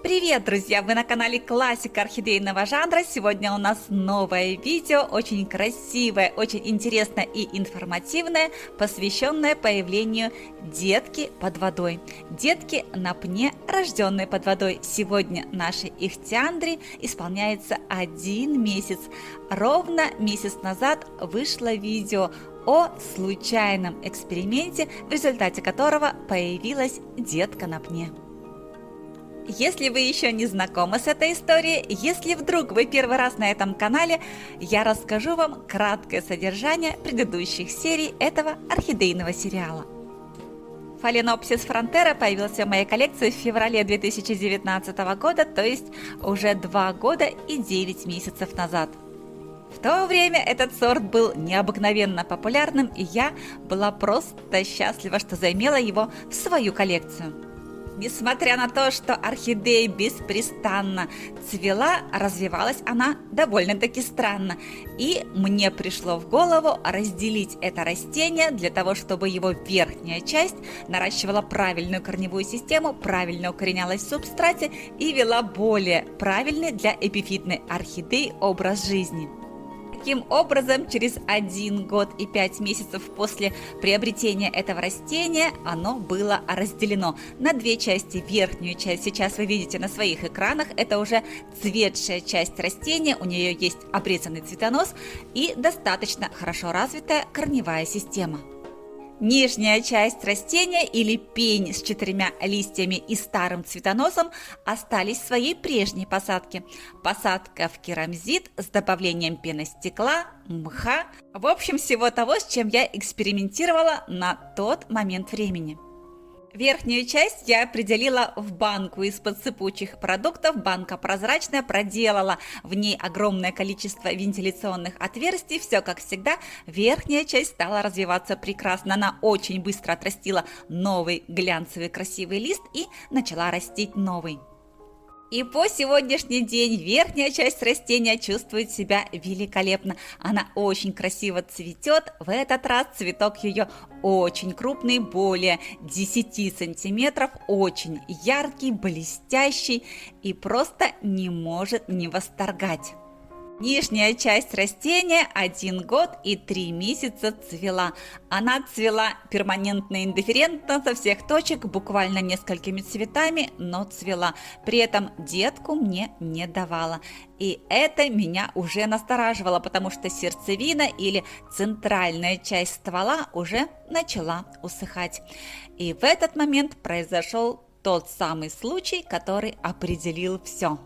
Привет, друзья! Вы на канале Классика орхидейного жанра. Сегодня у нас новое видео, очень красивое, очень интересное и информативное, посвященное появлению детки под водой. Детки на пне, рожденные под водой. Сегодня нашей ихтиандре исполняется 1 месяц. Ровно месяц назад вышло видео о случайном эксперименте, в результате которого появилась детка на пне. Если вы еще не знакомы с этой историей, если вдруг вы первый раз на этом канале, я расскажу вам краткое содержание предыдущих серий этого орхидейного сериала. Phalaenopsis frontera появился в моей коллекции в феврале 2019 года, то есть уже 2 года и 9 месяцев назад. В то время этот сорт был необыкновенно популярным, и я была просто счастлива, что заимела его в свою коллекцию. Несмотря на то, что орхидея беспрестанно цвела, развивалась она довольно-таки странно. И мне пришло в голову разделить это растение для того, чтобы его верхняя часть наращивала правильную корневую систему, правильно укоренялась в субстрате и вела более правильный для эпифитной орхидеи образ жизни. Таким образом, через 1 год и 5 месяцев после приобретения этого растения оно было разделено на 2 части. Верхнюю часть сейчас вы видите на своих экранах, это уже цветшая часть растения, у нее есть обрезанный цветонос и достаточно хорошо развитая корневая система. Нижняя часть растения или пень с 4 листьями и старым цветоносом остались в своей прежней посадке. Посадка в керамзит с добавлением пеностекла, мха, в общем всего того, с чем я экспериментировала на тот момент времени. Верхнюю часть я определила в банку из-под сыпучих продуктов. Банка прозрачная, проделала в ней огромное количество вентиляционных отверстий. Все как всегда, верхняя часть стала развиваться прекрасно. Она очень быстро отрастила новый глянцевый красивый лист и начала растить новый. И по сегодняшний день верхняя часть растения чувствует себя великолепно. Она очень красиво цветет. В этот раз цветок ее очень крупный, более 10 сантиметров, очень яркий, блестящий и просто не может не восторгать. Нижняя часть растения 1 год и 3 месяца цвела. Она цвела перманентно индифферентно со всех точек, буквально несколькими цветами, но цвела. При этом детку мне не давала. И это меня уже настораживало, потому что сердцевина или центральная часть ствола уже начала усыхать. И в этот момент произошел тот самый случай, который определил все.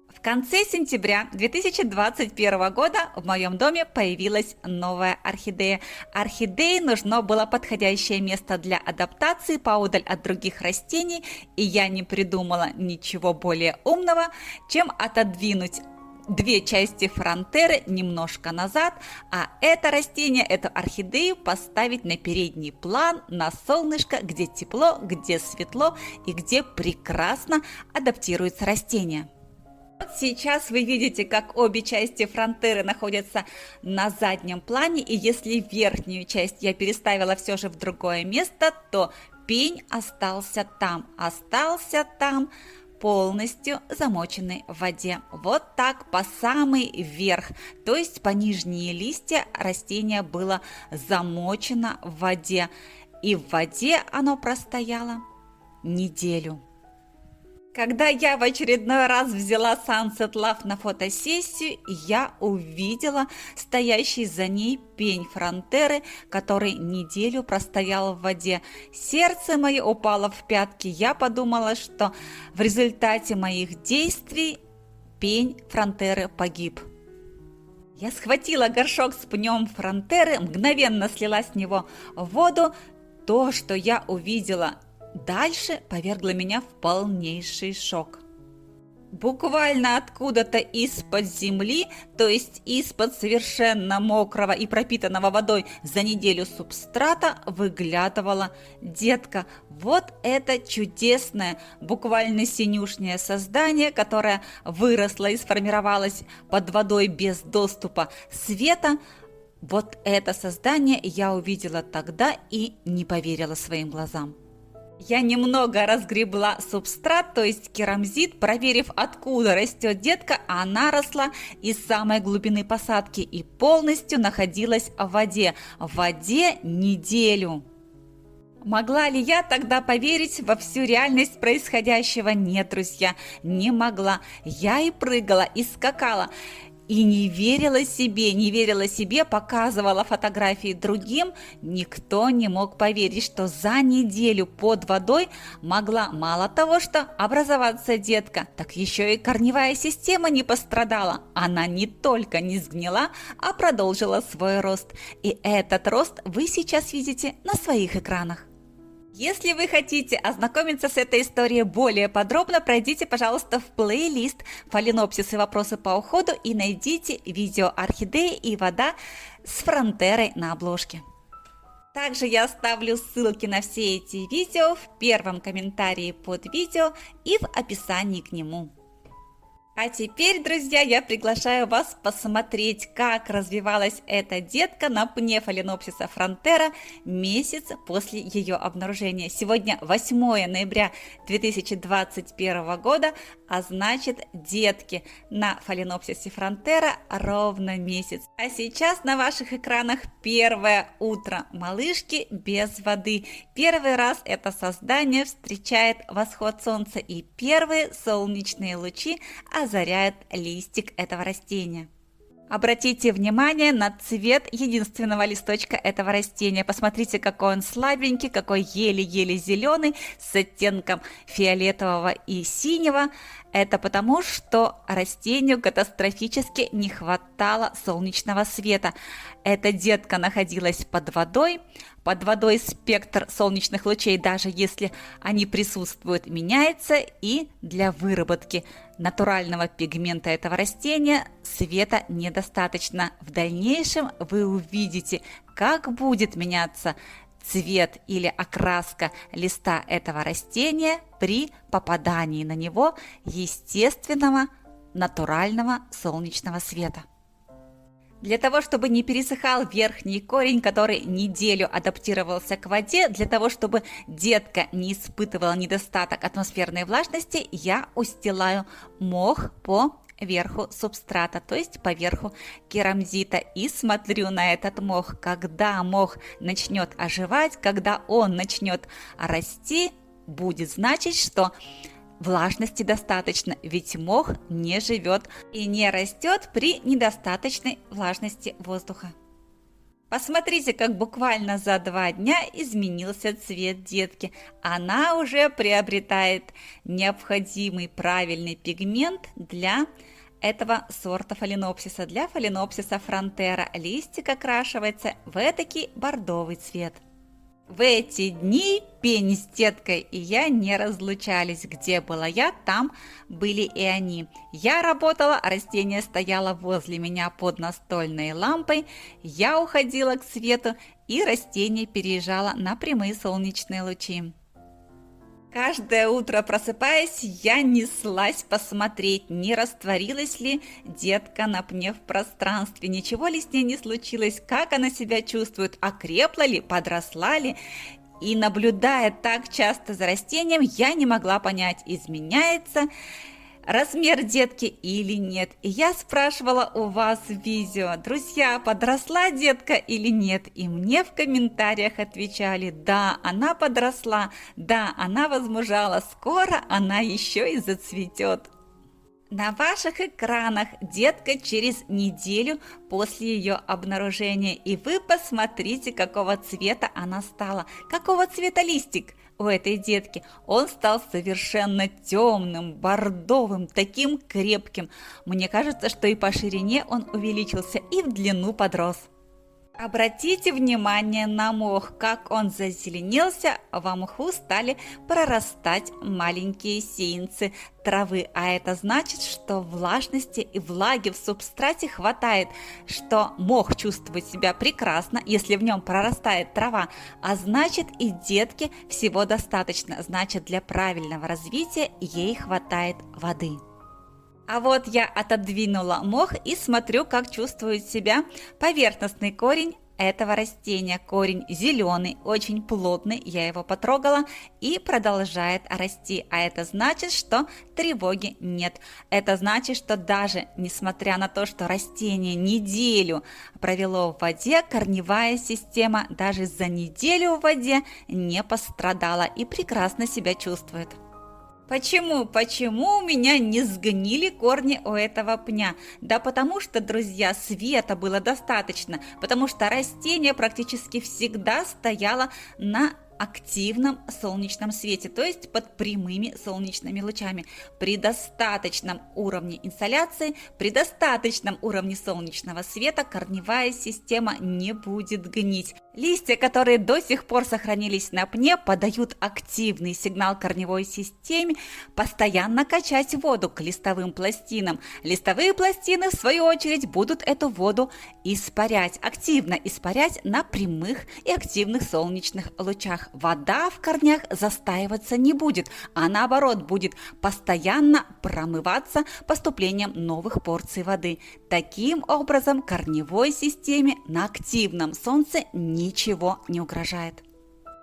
В конце сентября 2021 года в моем доме появилась новая орхидея. Орхидее нужно было подходящее место для адаптации поодаль от других растений, и я не придумала ничего более умного, чем отодвинуть 2 части фронтеры немножко назад, а это растение, эту орхидею поставить на передний план, на солнышко, где тепло, где светло и где прекрасно адаптируется растение. Вот сейчас вы видите, как обе части фронтеры находятся на заднем плане, и если верхнюю часть я переставила все же в другое место, то пень остался там, полностью замоченный в воде. Вот так по самый верх, то есть по нижние листья растение было замочено в воде, и в воде оно простояло неделю. Когда я в очередной раз взяла Sunset Love на фотосессию, я увидела стоящий за ней пень фронтеры, который неделю простоял в воде. Сердце мое упало в пятки, я подумала, что в результате моих действий пень фронтеры погиб. Я схватила горшок с пнем фронтеры, мгновенно слила с него воду. То, что я увидела дальше, повергло меня в полнейший шок. Буквально откуда-то из-под земли, то есть из-под совершенно мокрого и пропитанного водой за неделю субстрата, выглядывала детка. Вот это чудесное, буквально синюшнее создание, которое выросло и сформировалось под водой без доступа света. Вот это создание я увидела тогда и не поверила своим глазам. Я немного разгребла субстрат, то есть керамзит, проверив, откуда растет детка, а она росла из самой глубины посадки и полностью находилась в воде. В воде неделю. Могла ли я тогда поверить во всю реальность происходящего? Нет, друзья, не могла. Я и прыгала, и скакала. И не верила себе, показывала фотографии другим. Никто не мог поверить, что за неделю под водой могла мало того, что образоваться детка, так еще и корневая система не пострадала. Она не только не сгнила, а продолжила свой рост. И этот рост вы сейчас видите на своих экранах. Если вы хотите ознакомиться с этой историей более подробно, пройдите, пожалуйста, в плейлист «Фаленопсис и вопросы по уходу» и найдите видео «Орхидеи и вода» с фронтерой на обложке. Также я оставлю ссылки на все эти видео в первом комментарии под видео и в описании к нему. А теперь, друзья, я приглашаю вас посмотреть, как развивалась эта детка на пне Фаленопсиса фронтера месяц после ее обнаружения. Сегодня 8 ноября 2021 года, а значит, детки на Фаленопсисе фронтера ровно месяц. А сейчас на ваших экранах первое утро малышки без воды. Первый раз это создание встречает восход солнца, и первые солнечные лучи озаряет листик этого растения. Обратите внимание на цвет единственного листочка этого растения. Посмотрите, какой он слабенький, какой еле-еле зеленый, с оттенком фиолетового и синего. Это потому, что растению катастрофически не хватало солнечного света. Эта детка находилась под водой. Под водой спектр солнечных лучей, даже если они присутствуют, меняется, и для выработки натурального пигмента этого растения света недостаточно. В дальнейшем вы увидите, как будет меняться цвет или окраска листа этого растения при попадании на него естественного натурального солнечного света. Для того, чтобы не пересыхал верхний корень, который неделю адаптировался к воде, для того, чтобы детка не испытывала недостаток атмосферной влажности, я устилаю мох по верху субстрата, то есть по верху керамзита, и смотрю на этот мох. Когда мох начнет оживать, когда он начнет расти, будет значить, что влажности достаточно, ведь мох не живет и не растет при недостаточной влажности воздуха. Посмотрите, как буквально за 2 дня изменился цвет детки. Она уже приобретает необходимый правильный пигмент для этого сорта фаленопсиса, для фаленопсиса фронтера. Листик окрашивается в этакий бордовый цвет. В эти дни Пень с деткой и я не разлучались. Где была я, там были и они. Я работала, растение стояло возле меня под настольной лампой. Я уходила к свету, и растение переезжало на прямые солнечные лучи. Каждое утро, просыпаясь, я неслась посмотреть, не растворилась ли детка на пне в пространстве, ничего ли с ней не случилось, как она себя чувствует, окрепла ли, подросла ли. И наблюдая так часто за растением, я не могла понять, изменяется размер детки или нет. И я спрашивала у вас в видео: друзья, подросла детка или нет? И мне в комментариях отвечали: да, она подросла, да, она возмужала, скоро она еще и зацветет. На ваших экранах детка через неделю после ее обнаружения, и вы посмотрите, какого цвета она стала, какого цвета листик у этой детки. Он стал совершенно темным, бордовым, таким крепким. Мне кажется, что и по ширине он увеличился, и в длину подрос. Обратите внимание на мох, как он зазеленелся, во мху стали прорастать маленькие сеянцы травы, а это значит, что влажности и влаги в субстрате хватает, что мох чувствует себя прекрасно, если в нем прорастает трава, а значит и детке всего достаточно, значит для правильного развития ей хватает воды. А вот я отодвинула мох и смотрю, как чувствует себя поверхностный корень этого растения. Корень зеленый, очень плотный, я его потрогала, и продолжает расти. А это значит, что тревоги нет. Это значит, что даже несмотря на то, что растение неделю провело в воде, корневая система даже за неделю в воде не пострадала и прекрасно себя чувствует. Почему у меня не сгнили корни у этого пня? Да потому что, друзья, света было достаточно, потому что растение практически всегда стояло на активном солнечном свете, то есть под прямыми солнечными лучами. При достаточном уровне инсоляции, при достаточном уровне солнечного света корневая система не будет гнить. Листья, которые до сих пор сохранились на пне, подают активный сигнал корневой системе постоянно качать воду к листовым пластинам. Листовые пластины, в свою очередь, будут эту воду испарять, активно испарять на прямых и активных солнечных лучах. Вода в корнях застаиваться не будет, а наоборот будет постоянно промываться поступлением новых порций воды. Таким образом, корневой системе на активном солнце ничего не угрожает.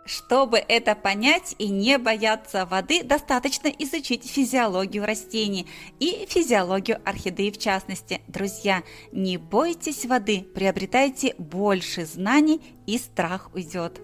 Чтобы это понять и не бояться воды, достаточно изучить физиологию растений и физиологию орхидей в частности. Друзья, не бойтесь воды, приобретайте больше знаний, и страх уйдет.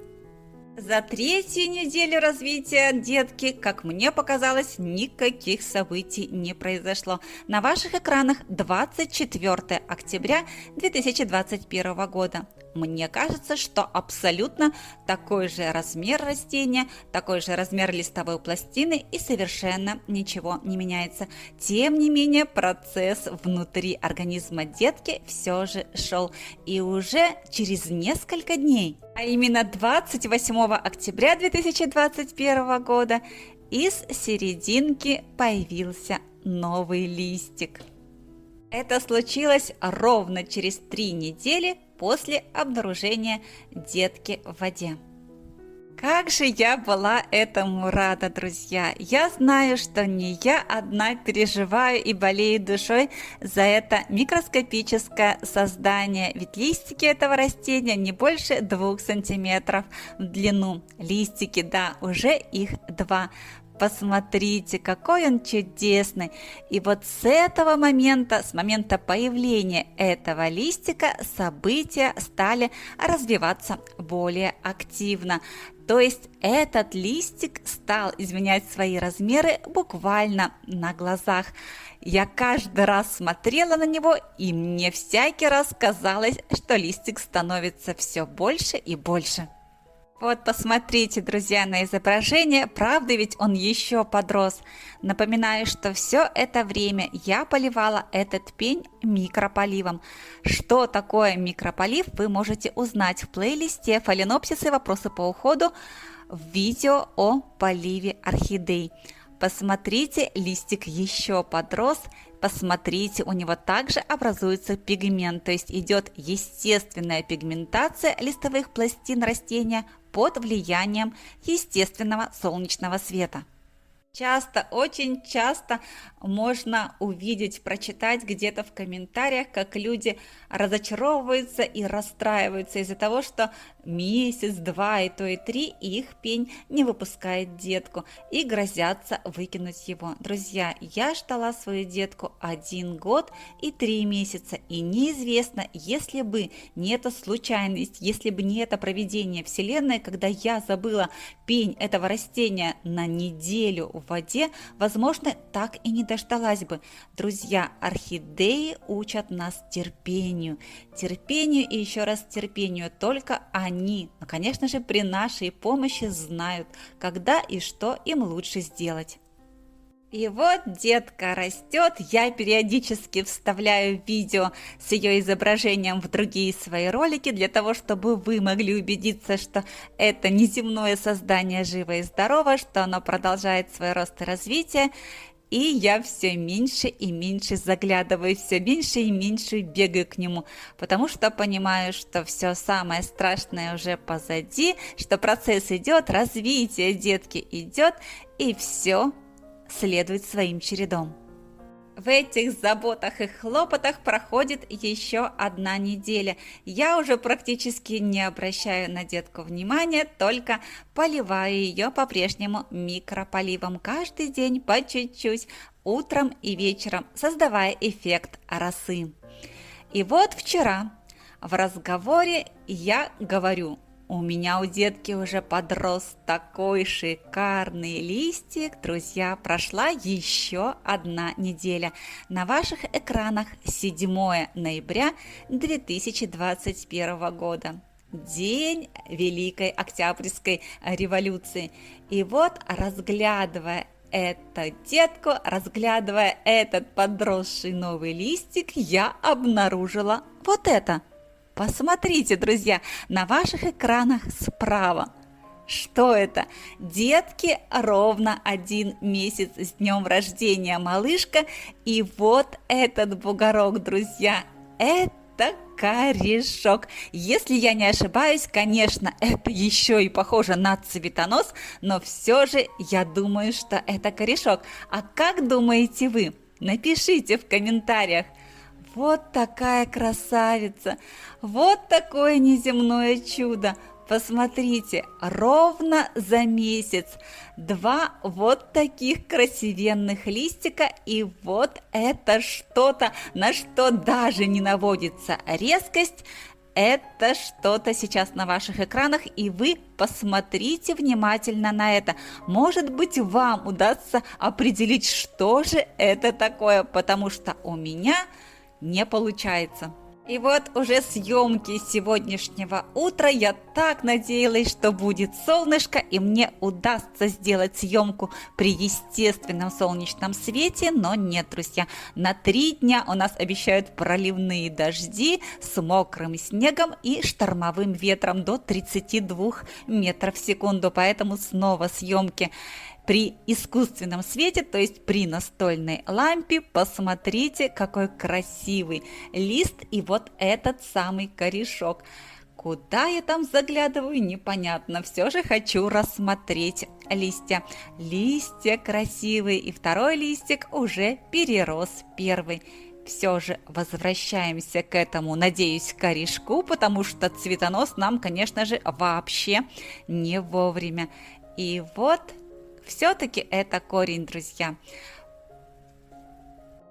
За третью неделю развития, детки, как мне показалось, никаких событий не произошло. На ваших экранах 24 октября 2021 года. Мне кажется, что абсолютно такой же размер растения, такой же размер листовой пластины, и совершенно ничего не меняется. Тем не менее, процесс внутри организма детки все же шел. И уже через несколько дней, а именно 28 октября 2021 года, из серединки появился новый листик. Это случилось ровно через 3 недели после обнаружения детки в воде. Как же я была этому рада, друзья! Я знаю, что не я одна переживаю и болею душой за это микроскопическое создание, ведь листики этого растения не больше 2 сантиметров в длину. Листики, да, уже их 2. Посмотрите, какой он чудесный. И вот с этого момента, с момента появления этого листика, события стали развиваться более активно. То есть этот листик стал изменять свои размеры буквально на глазах. Я каждый раз смотрела на него, и мне всякий раз казалось, что листик становится все больше и больше. Вот посмотрите, друзья, на изображение, правда ведь он еще подрос. Напоминаю, что все это время я поливала этот пень микрополивом. Что такое микрополив, вы можете узнать в плейлисте «Фаленопсисы. Вопросы по уходу» в видео о поливе орхидей. Посмотрите, листик еще подрос. Посмотрите, у него также образуется пигмент, то есть идет естественная пигментация листовых пластин растения под влиянием естественного солнечного света. Часто, очень часто можно увидеть, прочитать где-то в комментариях, как люди разочаровываются и расстраиваются из-за того, что месяц, 2, и то и 3 их пень не выпускает детку и грозятся выкинуть его. Друзья, я ждала свою детку 1 год и 3 месяца, и неизвестно, если бы не эта случайность, если бы не это провидение Вселенной, когда я забыла пень этого растения на неделю в воде, возможно, так и не дождалась бы. Друзья, орхидеи учат нас терпению. Терпению и еще раз терпению. Только они, ну, конечно же, при нашей помощи знают, когда и что им лучше сделать. И вот детка растет, я периодически вставляю видео с ее изображением в другие свои ролики, для того, чтобы вы могли убедиться, что это неземное создание живо и здорово, что оно продолжает свой рост и развитие. И я все меньше и меньше заглядываю, все меньше и меньше бегаю к нему, потому что понимаю, что все самое страшное уже позади, что процесс идет, развитие детки идет, и все следует своим чередом. В этих заботах и хлопотах проходит еще одна неделя. Я уже практически не обращаю на детку внимания, только поливаю ее по-прежнему микрополивом каждый день по чуть-чуть, утром и вечером, создавая эффект росы. И вот вчера в разговоре я говорю: у меня у детки уже подрос такой шикарный листик. Друзья, прошла еще одна неделя. На ваших экранах 7 ноября 2021 года. День Великой Октябрьской революции. И вот, разглядывая эту детку, разглядывая этот подросший новый листик, я обнаружила вот это. Посмотрите, друзья, на ваших экранах справа. Что это? Детке ровно 1 месяц с днем рождения, малышка. И вот этот бугорок, друзья, это корешок. Если я не ошибаюсь, конечно, это еще и похоже на цветонос, но все же я думаю, что это корешок. А как думаете вы? Напишите в комментариях. Вот такая красавица, вот такое неземное чудо. Посмотрите, ровно за месяц 2 вот таких красивенных листика, и вот это что-то, на что даже не наводится резкость. Это что-то сейчас на ваших экранах, и вы посмотрите внимательно на это. Может быть, вам удастся определить, что же это такое, потому что у меня не получается. И вот уже съемки сегодняшнего утра. Я так надеялась, что будет солнышко, и мне удастся сделать съемку при естественном солнечном свете, но нет, друзья. На 3 дня у нас обещают проливные дожди с мокрым снегом и штормовым ветром до 32 метров в секунду, поэтому снова съемки при искусственном свете, то есть при настольной лампе. Посмотрите, какой красивый лист и вот этот самый корешок. Куда я там заглядываю, непонятно. Все же хочу рассмотреть листья. Листья красивые, и второй листик уже перерос первый. Все же возвращаемся к этому, надеюсь, корешку, потому что цветонос нам, конечно же, вообще не вовремя. И вот все-таки это корень, друзья.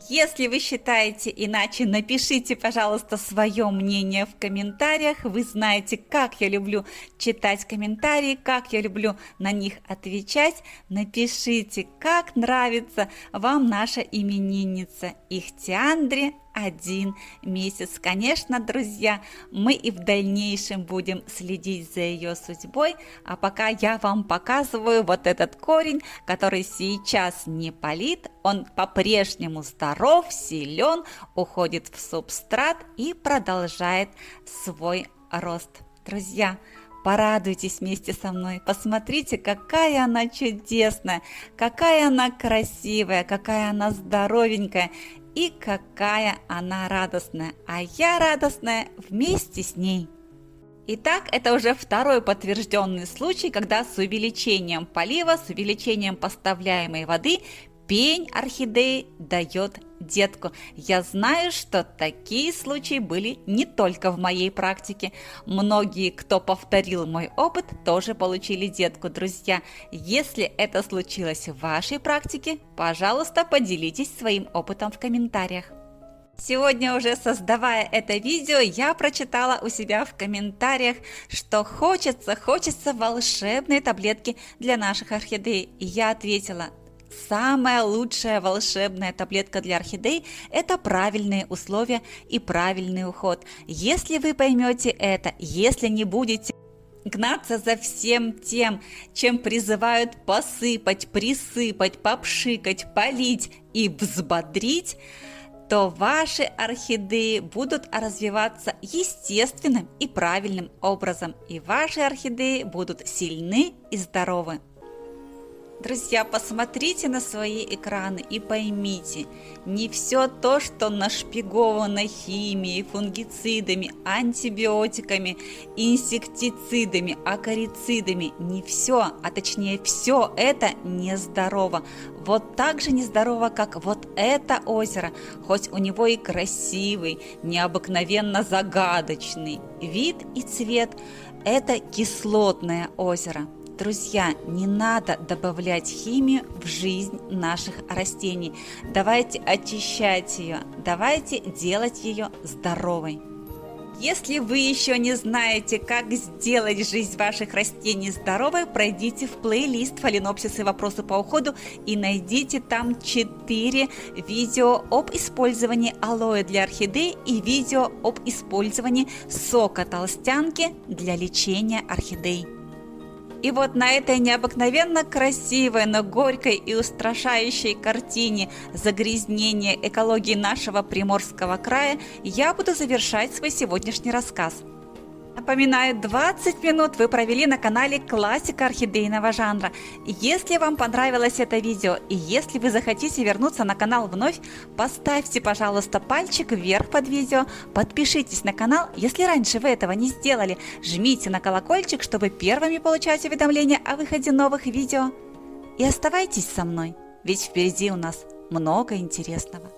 Если вы считаете иначе, напишите, пожалуйста, свое мнение в комментариях. Вы знаете, как я люблю читать комментарии, как я люблю на них отвечать. Напишите, как нравится вам наша именинница Ихтиандре 1 месяц. Конечно, друзья, мы и в дальнейшем будем следить за ее судьбой, а пока я вам показываю вот этот корень, который сейчас не полит, он по-прежнему здоров, силен, уходит в субстрат и продолжает свой рост. Друзья, порадуйтесь вместе со мной, посмотрите, какая она чудесная, какая она красивая, какая она здоровенькая и какая она радостная, а я радостная вместе с ней. Итак, это уже второй подтвержденный случай, когда с увеличением полива, с увеличением поставляемой воды пень орхидеи дает детку. Я знаю, что такие случаи были не только в моей практике. Многие, кто повторил мой опыт, тоже получили детку. Друзья, если это случилось в вашей практике, пожалуйста, поделитесь своим опытом в комментариях. Сегодня уже создавая это видео, я прочитала у себя в комментариях, что хочется волшебной таблетки для наших орхидей. И я ответила: самая лучшая волшебная таблетка для орхидей – это правильные условия и правильный уход. Если вы поймете это, если не будете гнаться за всем тем, чем призывают посыпать, присыпать, попшикать, полить и взбодрить, то ваши орхидеи будут развиваться естественным и правильным образом, и ваши орхидеи будут сильны и здоровы. Друзья, посмотрите на свои экраны и поймите, не все то, что нашпиговано химией, фунгицидами, антибиотиками, инсектицидами, акарицидами, не все, а точнее все это нездорово. Вот так же нездорово, как вот это озеро, хоть у него и красивый, необыкновенно загадочный вид и цвет, это кислотное озеро. Друзья, не надо добавлять химию в жизнь наших растений. Давайте очищать ее, давайте делать ее здоровой. Если вы еще не знаете, как сделать жизнь ваших растений здоровой, пройдите в плейлист «Фаленопсисы. Вопросы по уходу» и найдите там 4 видео об использовании алоэ для орхидей и видео об использовании сока толстянки для лечения орхидей. И вот на этой необыкновенно красивой, но горькой и устрашающей картине загрязнения экологии нашего Приморского края я буду завершать свой сегодняшний рассказ. Напоминаю, 20 минут вы провели на канале «Классика орхидейного жанра». Если вам понравилось это видео и если вы захотите вернуться на канал вновь, поставьте, пожалуйста, пальчик вверх под видео, подпишитесь на канал, если раньше вы этого не сделали, жмите на колокольчик, чтобы первыми получать уведомления о выходе новых видео. И оставайтесь со мной, ведь впереди у нас много интересного.